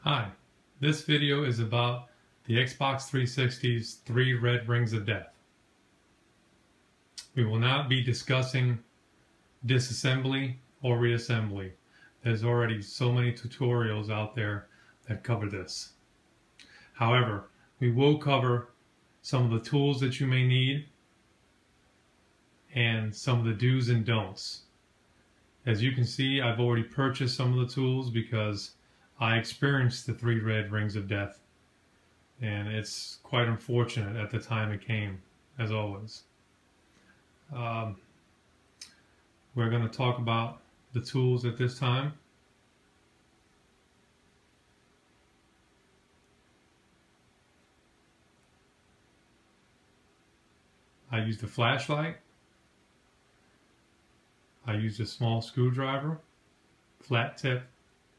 Hi, this video is about the Xbox 360's 3 red rings of death. We will not be discussing disassembly or reassembly. There's already so many tutorials out there that cover this. However, we will cover some of the tools that you may need and some of the do's and don'ts. As you can see, I've already purchased some of the tools because I experienced the 3 red rings of death, and it's quite unfortunate at the time it came, as always. We're going to talk about the tools at this time. I used a flashlight. I used a small screwdriver, flat tip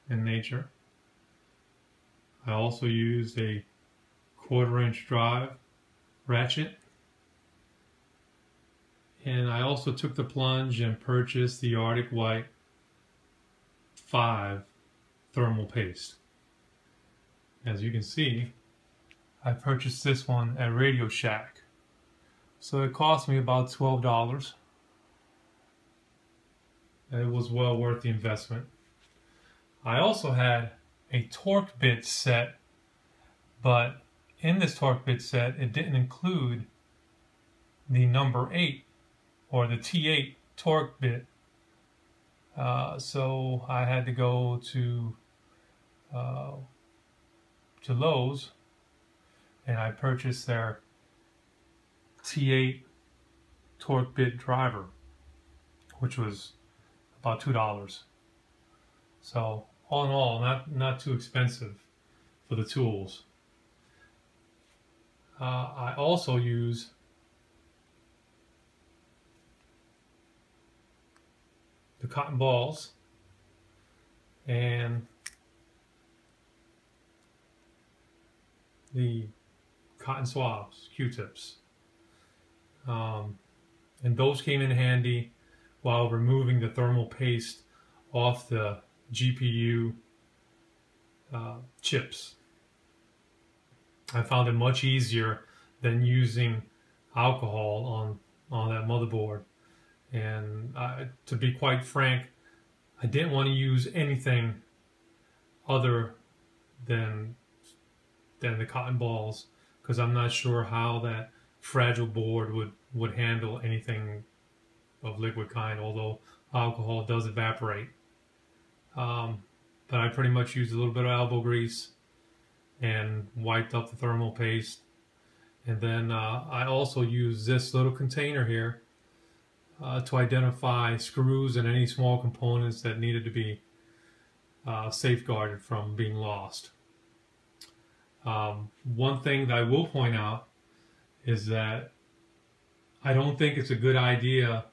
in nature. I also used a 1/4-inch drive ratchet. And I also took the plunge and purchased the Arctic White 5 thermal paste. As you can see, I purchased this one at Radio Shack. So it cost me about $12. And it was well worth the investment. I also had a torque bit set, but in this torque bit set it didn't include the number 8 or the T8 torque bit, so I had to go to Lowe's and I purchased their T8 torque bit driver, which was about $2. So all in all, not too expensive for the tools. I also use the cotton balls and the cotton swabs, Q-tips. And those came in handy while removing the thermal paste off the GPU chips. I found it much easier than using alcohol on that motherboard. And to be quite frank, I didn't want to use anything other than the cotton balls, because I'm not sure how that fragile board would handle anything of liquid kind, although alcohol does evaporate. But I pretty much used a little bit of elbow grease and wiped up the thermal paste. And then I also used this little container here to identify screws and any small components that needed to be safeguarded from being lost. One thing that I will point out is that I don't think it's a good idea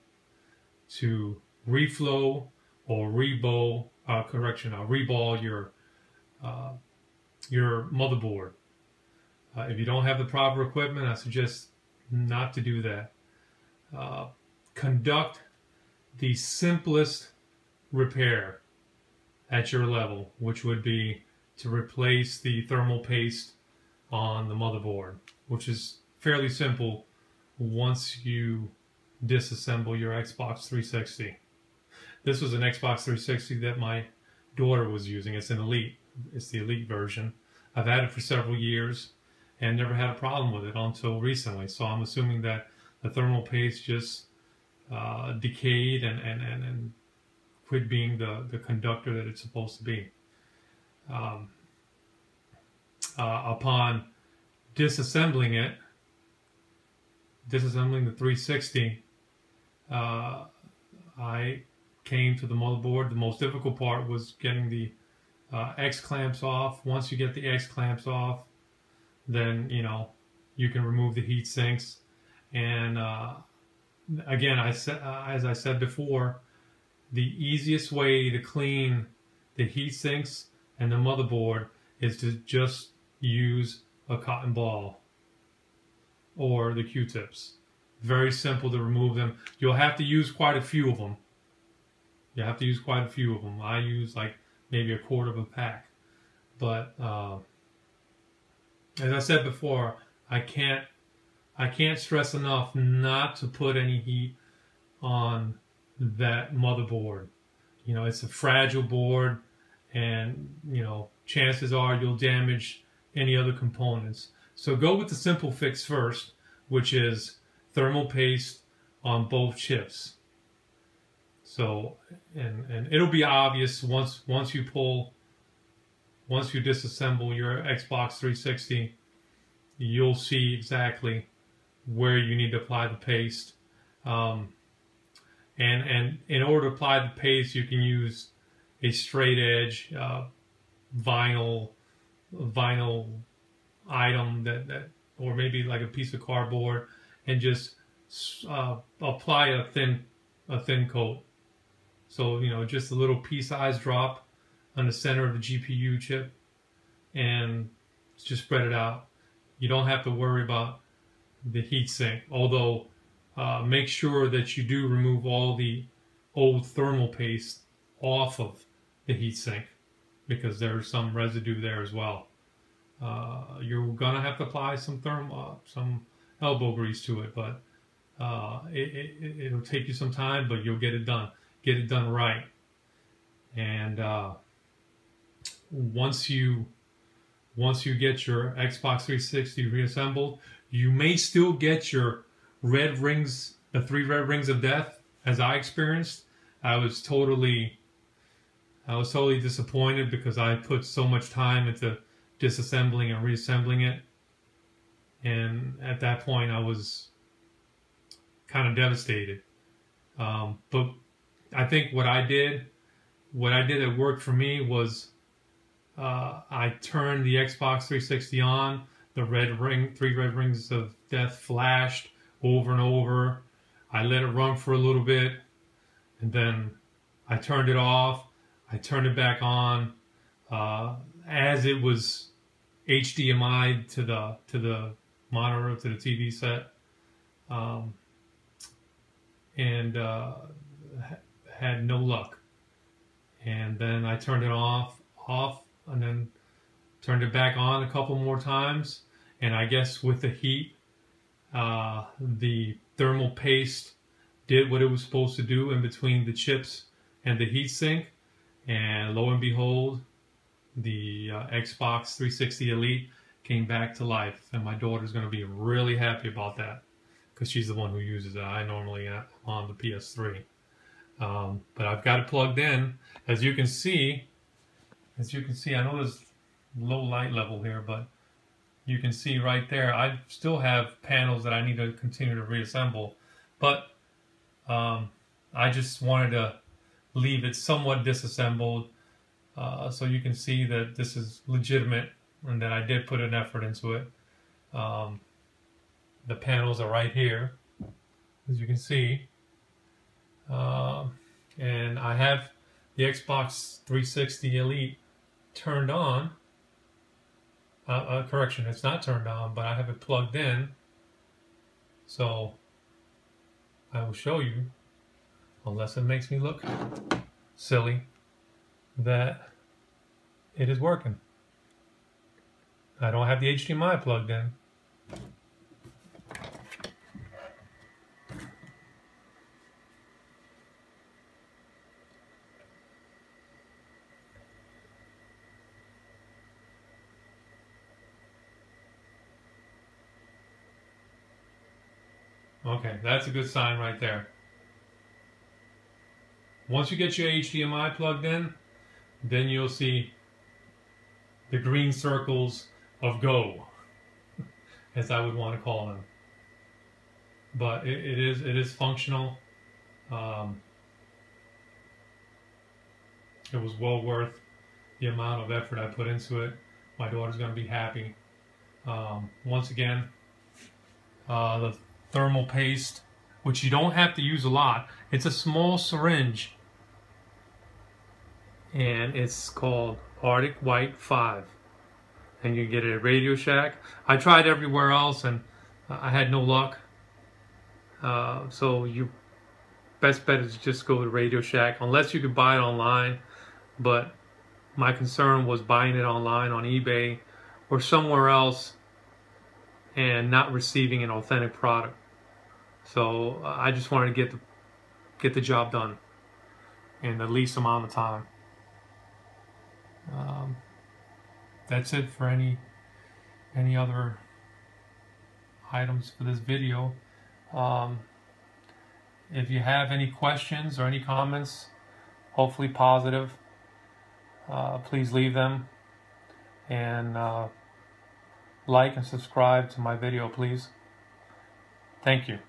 to reflow or reball your motherboard. If you don't have the proper equipment, I suggest not to do that. Conduct the simplest repair at your level, which would be to replace the thermal paste on the motherboard, which is fairly simple once you disassemble your Xbox 360. This was an Xbox 360 that my daughter was using. It's an Elite. It's the Elite version. I've had it for several years and never had a problem with it until recently. So I'm assuming that the thermal paste just decayed and quit being the conductor that it's supposed to be. Upon disassembling the 360, I came to the motherboard. The most difficult part was getting the X clamps off. Once you get the X clamps off, then you can remove the heat sinks. And again, as I said before, the easiest way to clean the heat sinks and the motherboard is to just use a cotton ball or the Q-tips. Very simple to remove them. You'll have to use quite a few of them. I use like maybe a 1/4 of a pack. But as I said before, I can't stress enough not to put any heat on that motherboard. You know, it's a fragile board, and you know, chances are you'll damage any other components. So go with the simple fix first, which is thermal paste on both chips. So, and it'll be obvious once you disassemble your Xbox 360, you'll see exactly where you need to apply the paste. And in order to apply the paste, you can use a straight edge vinyl item that or maybe like a piece of cardboard, and just apply a thin coat. So, you know, just a little pea-sized drop on the center of the GPU chip, and just spread it out. You don't have to worry about the heat sink, although make sure that you do remove all the old thermal paste off of the heat sink, because there's some residue there as well. You're gonna have to apply some elbow grease to it, but it'll take you some time, but you'll get it done. Get it done right. And once you get your Xbox 360 reassembled, you may still get your red rings, the 3 red rings of death, as I experienced. I was totally disappointed because I put so much time into disassembling and reassembling it, and at that point I was kind of devastated. But I think what I did that worked for me was I turned the Xbox 360 on. The 3 red rings of death flashed over and over. I let it run for a little bit, and then I turned it off. I turned it back on as it was HDMI to the monitor, to the TV set, and had no luck. And then I turned it off, and then turned it back on a couple more times. And I guess with the heat, the thermal paste did what it was supposed to do in between the chips and the heat sink. And lo and behold, the Xbox 360 Elite came back to life. And my daughter's going to be really happy about that, because she's the one who uses it. I normally am on the PS3. But I've got it plugged in. As you can see, I know there's low light level here, but you can see right there, I still have panels that I need to continue to reassemble. But I just wanted to leave it somewhat disassembled, so you can see that this is legitimate and that I did put an effort into it. The panels are right here, as you can see. And I have the Xbox 360 Elite turned on. Correction, it's not turned on, but I have it plugged in. So I will show you, unless it makes me look silly, that it is working. I don't have the HDMI plugged in. Okay, that's a good sign right there. Once you get your HDMI plugged in, then you'll see the green circles of go, as I would want to call them. But it is functional. It was well worth the amount of effort I put into it. My daughter's going to be happy. Once again, the thermal paste, which you don't have to use a lot. It's a small syringe, and it's called Arctic White 5, and you get it at Radio Shack. I tried everywhere else, and I had no luck. So your best bet is just go to Radio Shack, unless you can buy it online. But My concern was buying it online on eBay or somewhere else and not receiving an authentic product. So I just wanted to get the job done in the least amount of time. That's it for any other items for this video. If you have any questions or any comments, hopefully positive, please leave them, and like and subscribe to my video, please. Thank you.